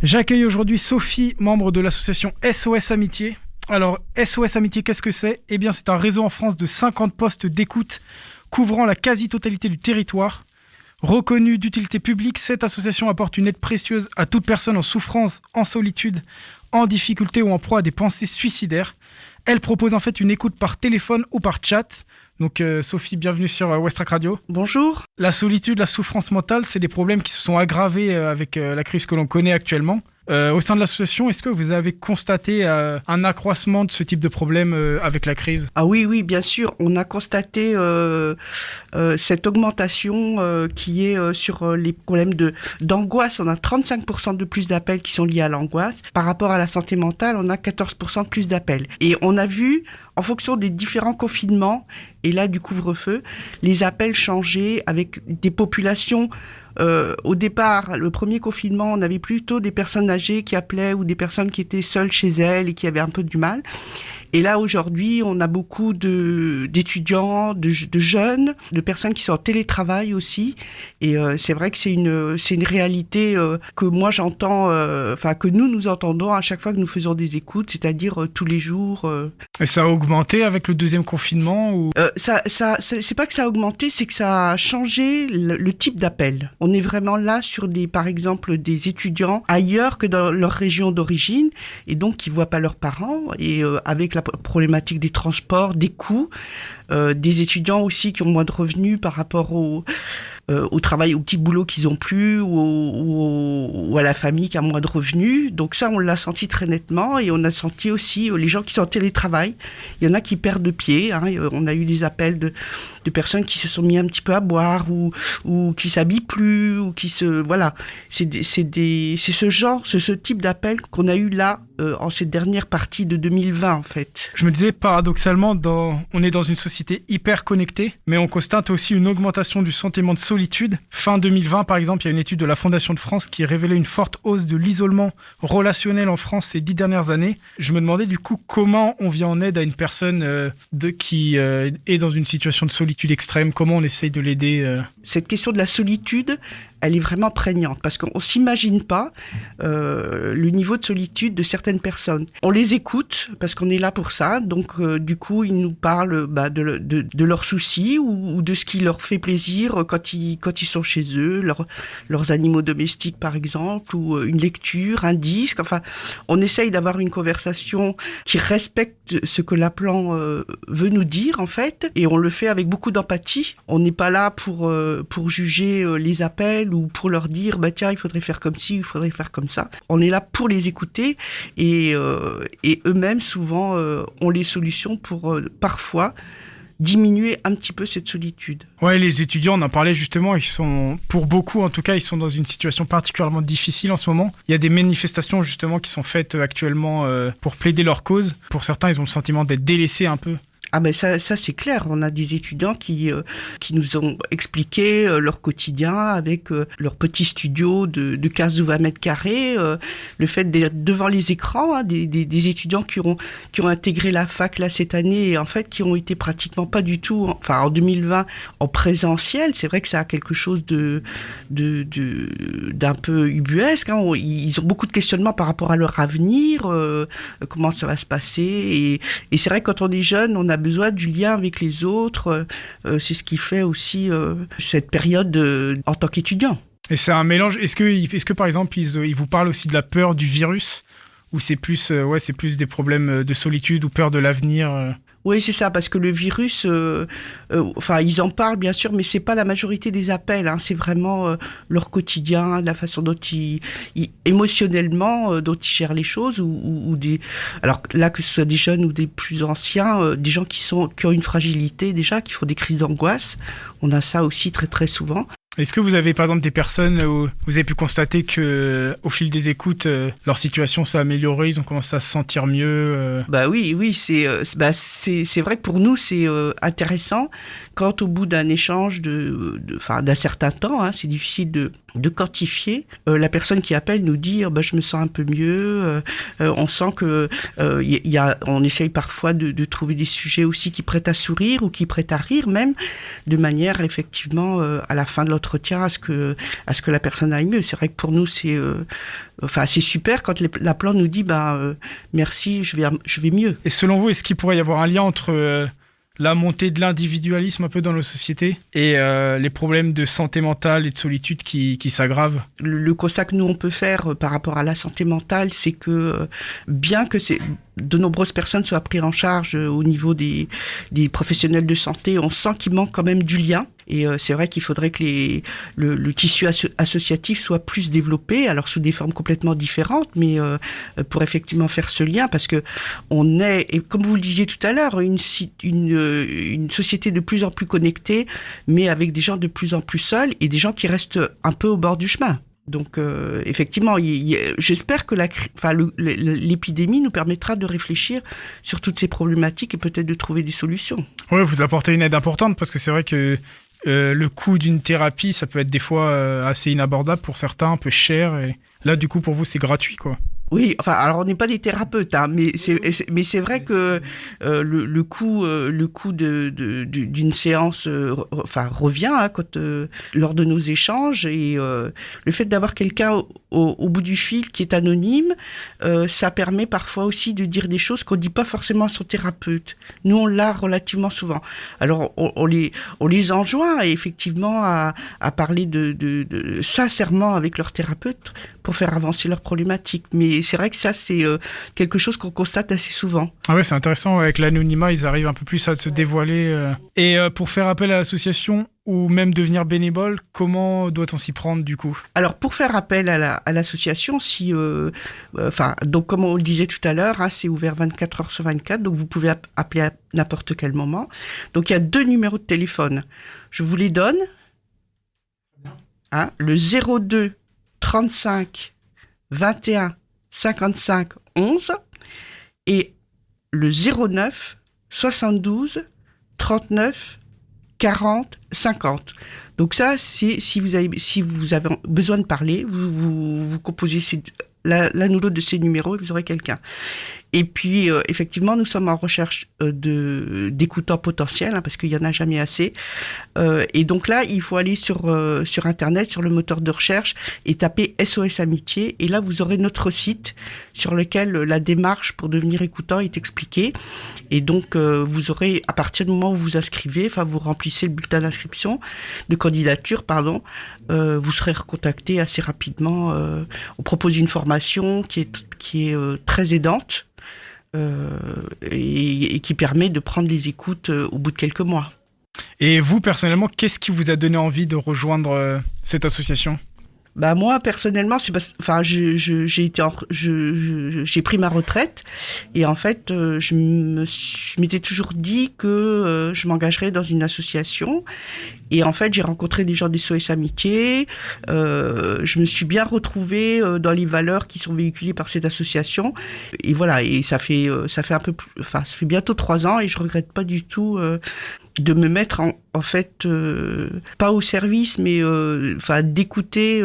J'accueille aujourd'hui Sophie, membre de l'association SOS Amitié. Alors, SOS Amitié, qu'est-ce que c'est ? Eh bien, c'est un réseau en France de 50 postes d'écoute couvrant la quasi-totalité du territoire. Reconnue d'utilité publique, cette association apporte une aide précieuse à toute personne en souffrance, en solitude, en difficulté ou en proie à des pensées suicidaires. Elle propose en fait une écoute par téléphone ou par chat. Donc Sophie, bienvenue sur Westrack Radio. Bonjour. La solitude, la souffrance mentale, c'est des problèmes qui se sont aggravés avec la crise que l'on connaît actuellement. Au sein de l'association, est-ce que vous avez constaté un accroissement de ce type de problème avec la crise ? Ah oui, bien sûr. On a constaté cette augmentation qui est sur les problèmes d'angoisse. On a 35% de plus d'appels qui sont liés à l'angoisse. Par rapport à la santé mentale, on a 14% de plus d'appels. Et on a vu, en fonction des différents confinements, et là du couvre-feu, les appels changer avec des populations. Au départ, le premier confinement, on avait plutôt des personnes âgées qui appelaient ou des personnes qui étaient seules chez elles et qui avaient un peu du mal. Et là, aujourd'hui, on a beaucoup d'étudiants, de jeunes, de personnes qui sont en télétravail aussi. Et c'est vrai que c'est une réalité que moi j'entends, que nous entendons à chaque fois que nous faisons des écoutes, c'est-à-dire tous les jours. Et ça a augmenté avec le deuxième confinement ou... C'est pas que ça a augmenté, c'est que ça a changé le type d'appel. On est vraiment là sur par exemple, des étudiants ailleurs que dans leur région d'origine, et donc qui voient pas leurs parents, et avec la problématique des transports, des coûts, des étudiants aussi qui ont moins de revenus par rapport au travail, au petit boulot qu'ils ont plus, ou à la famille qui a moins de revenus. Donc ça, on l'a senti très nettement, et on a senti aussi les gens qui sont en télétravail. Il y en a qui perdent de pied. On a eu des appels de personnes qui se sont mis un petit peu à boire, ou qui s'habillent plus, ou qui voilà. C'est ce type d'appel qu'on a eu là en cette dernière partie de 2020 en fait. Je me disais paradoxalement, on est dans une société hyper connectée, mais on constate aussi une augmentation du sentiment de solitude. Fin 2020, par exemple, il y a une étude de la Fondation de France qui révélait une forte hausse de l'isolement relationnel en France ces 10 dernières années. Je me demandais du coup comment on vient en aide à une personne qui est dans une situation de solitude extrême, comment on essaye de l'aider. Cette question de la solitude, elle est vraiment prégnante parce qu'on ne s'imagine pas le niveau de solitude de certaines personnes. On les écoute parce qu'on est là pour ça, donc du coup ils nous parlent de leurs soucis ou de ce qui leur fait plaisir quand ils sont chez eux, leurs animaux domestiques par exemple, ou une lecture, un disque. Enfin, on essaye d'avoir une conversation qui respecte ce que l'appelant veut nous dire en fait, et on le fait avec beaucoup d'empathie. On n'est pas là pour juger les appels ou pour leur dire tiens, il faudrait faire comme ci, il faudrait faire comme ça. On est là pour les écouter, et eux-mêmes souvent ont les solutions pour parfois diminuer un petit peu cette solitude. Ouais, les étudiants, on en parlait justement, pour beaucoup en tout cas, ils sont dans une situation particulièrement difficile en ce moment. Il y a des manifestations justement qui sont faites actuellement pour plaider leur cause. Pour certains, ils ont le sentiment d'être délaissés un peu. Ah ben ça c'est clair, on a des étudiants qui nous ont expliqué leur quotidien avec leur petit studio de 15 ou 20 mètres carrés, le fait d'être devant les écrans, des étudiants qui ont intégré la fac là cette année, et en fait qui ont été pratiquement pas du tout, en 2020 en présentiel. C'est vrai que ça a quelque chose d'un peu ubuesque, ils ont beaucoup de questionnements par rapport à leur avenir, comment ça va se passer, et c'est vrai que quand on est jeune, on a besoin du lien avec les autres. C'est ce qui fait aussi cette période en tant qu'étudiant. Et c'est un mélange. Est-ce que par exemple, ils vous parlent aussi de la peur du virus, ou c'est plus des problèmes de solitude ou peur de l'avenir Oui, c'est ça, parce que le virus, ils en parlent bien sûr, mais c'est pas la majorité des appels. C'est vraiment leur quotidien, la façon dont émotionnellement, dont ils gèrent les choses, ou alors là, que ce soit des jeunes ou des plus anciens, des gens qui ont une fragilité déjà, qui font des crises d'angoisse. On a ça aussi très très souvent. Est-ce que vous avez par exemple des personnes où vous avez pu constater qu'au fil des écoutes, leur situation s'est améliorée, ils ont commencé à se sentir mieux Oui, c'est vrai que pour nous c'est intéressant quand au bout d'un échange d'un certain temps, c'est difficile de quantifier, la personne qui appelle nous dit je me sens un peu mieux, on sent que on essaye parfois de trouver des sujets aussi qui prêtent à sourire ou qui prêtent à rire même, de manière effectivement à la fin de l'entretien d'entretien à ce que la personne aille mieux. C'est vrai que pour nous, c'est super quand la plante nous dit merci, je vais mieux. Et selon vous, est-ce qu'il pourrait y avoir un lien entre la montée de l'individualisme un peu dans nos sociétés et les problèmes de santé mentale et de solitude qui s'aggravent? Le constat que nous on peut faire par rapport à la santé mentale, c'est que bien que de nombreuses personnes soient prises en charge au niveau des professionnels de santé, on sent qu'il manque quand même du lien. Et c'est vrai qu'il faudrait que le tissu associatif soit plus développé, alors sous des formes complètement différentes, mais pour effectivement faire ce lien, parce que on est, et comme vous le disiez tout à l'heure, une société de plus en plus connectée, mais avec des gens de plus en plus seuls et des gens qui restent un peu au bord du chemin. Donc effectivement, j'espère que l'épidémie nous permettra de réfléchir sur toutes ces problématiques et peut-être de trouver des solutions. Oui, vous apportez une aide importante parce que c'est vrai que le coût d'une thérapie, ça peut être des fois assez inabordable pour certains, un peu cher. Et là, du coup, pour vous, c'est gratuit, quoi. Oui, alors on n'est pas des thérapeutes, hein, mais c'est vrai que le coût d'une séance revient lors de nos échanges, et le fait d'avoir quelqu'un au bout du fil qui est anonyme, ça permet parfois aussi de dire des choses qu'on ne dit pas forcément à son thérapeute. Nous, on l'a relativement souvent. Alors on les enjoint effectivement à parler de sincèrement avec leur thérapeute pour faire avancer leurs problématiques. Mais c'est vrai que ça, c'est quelque chose qu'on constate assez souvent. Ah ouais, c'est intéressant. Avec l'anonymat, ils arrivent un peu plus à se dévoiler. Et pour faire appel à l'association ou même devenir bénévole, comment doit-on s'y prendre du coup? Alors, pour faire appel à l'association, donc comme on le disait tout à l'heure, c'est ouvert 24 heures sur 24, donc vous pouvez appeler à n'importe quel moment. Donc, il y a 2 numéros de téléphone. Je vous les donne. Le 02 35 21 55 11 et le 09 72 39 40 50. Donc ça, c'est si vous avez besoin de parler, vous composez l'un ou l'autre de ces numéros et vous aurez quelqu'un. Et puis, effectivement, nous sommes en recherche d'écoutants potentiels, parce qu'il n'y en a jamais assez. Et donc là, il faut aller sur Internet, sur le moteur de recherche, et taper SOS Amitié. Et là, vous aurez notre site sur lequel la démarche pour devenir écoutant est expliquée. Et donc, vous aurez, à partir du moment où vous inscrivez, vous remplissez le bulletin d'inscription, de candidature, vous serez recontacté assez rapidement. On propose une formation qui est très aidante. Et qui permet de prendre les écoutes au bout de quelques mois. Et vous, personnellement, qu'est-ce qui vous a donné envie de rejoindre cette association ? Moi, personnellement, c'est j'ai pris ma retraite et en fait, je m'étais toujours dit que je m'engagerais dans une association. Et en fait, j'ai rencontré des gens des SOS Amitié. Je me suis bien retrouvée dans les valeurs qui sont véhiculées par cette association. Et voilà. Et ça fait un peu plus, ça fait bientôt 3 ans et je regrette pas du tout de me mettre en fait pas au service, mais d'écouter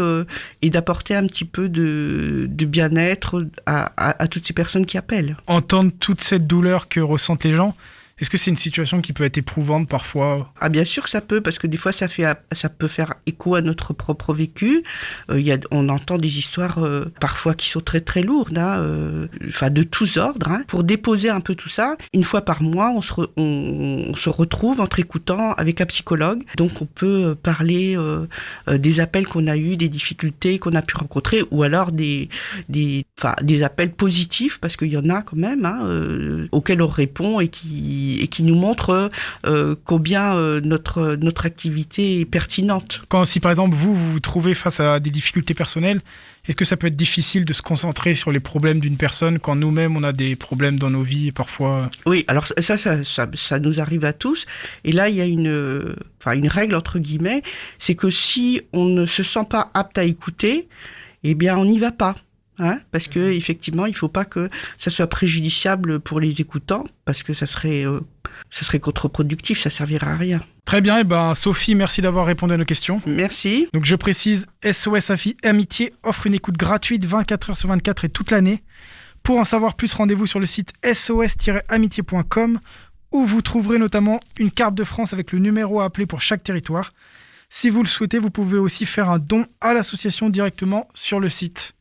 et d'apporter un petit peu de bien-être à toutes ces personnes qui appellent. Entendre toute cette douleur que ressentent les gens. Est-ce que c'est une situation qui peut être éprouvante parfois ? Bien sûr que ça peut, parce que des fois ça peut faire écho à notre propre vécu. On entend des histoires parfois qui sont très très lourdes, de tous ordres. Pour déposer un peu tout ça, une fois par mois, on se retrouve entre écoutants avec un psychologue. Donc on peut parler des appels qu'on a eus, des difficultés qu'on a pu rencontrer, ou alors des appels positifs, parce qu'il y en a quand même, auxquels on répond et qui nous montre combien notre activité est pertinente. Si par exemple vous vous trouvez face à des difficultés personnelles, est-ce que ça peut être difficile de se concentrer sur les problèmes d'une personne quand nous-mêmes on a des problèmes dans nos vies parfois ? Oui, alors ça nous arrive à tous. Et là, il y a une règle entre guillemets, c'est que si on ne se sent pas apte à écouter, eh bien on n'y va pas. Parce que effectivement, il faut pas que ça soit préjudiciable pour les écoutants, parce que ça serait contre-productif, ça servira à rien. Très bien, Sophie, merci d'avoir répondu à nos questions. Merci. Donc je précise, SOS Amitié offre une écoute gratuite 24 heures sur 24 et toute l'année. Pour en savoir plus, rendez-vous sur le site sos-amitié.com où vous trouverez notamment une carte de France avec le numéro à appeler pour chaque territoire. Si vous le souhaitez, vous pouvez aussi faire un don à l'association directement sur le site.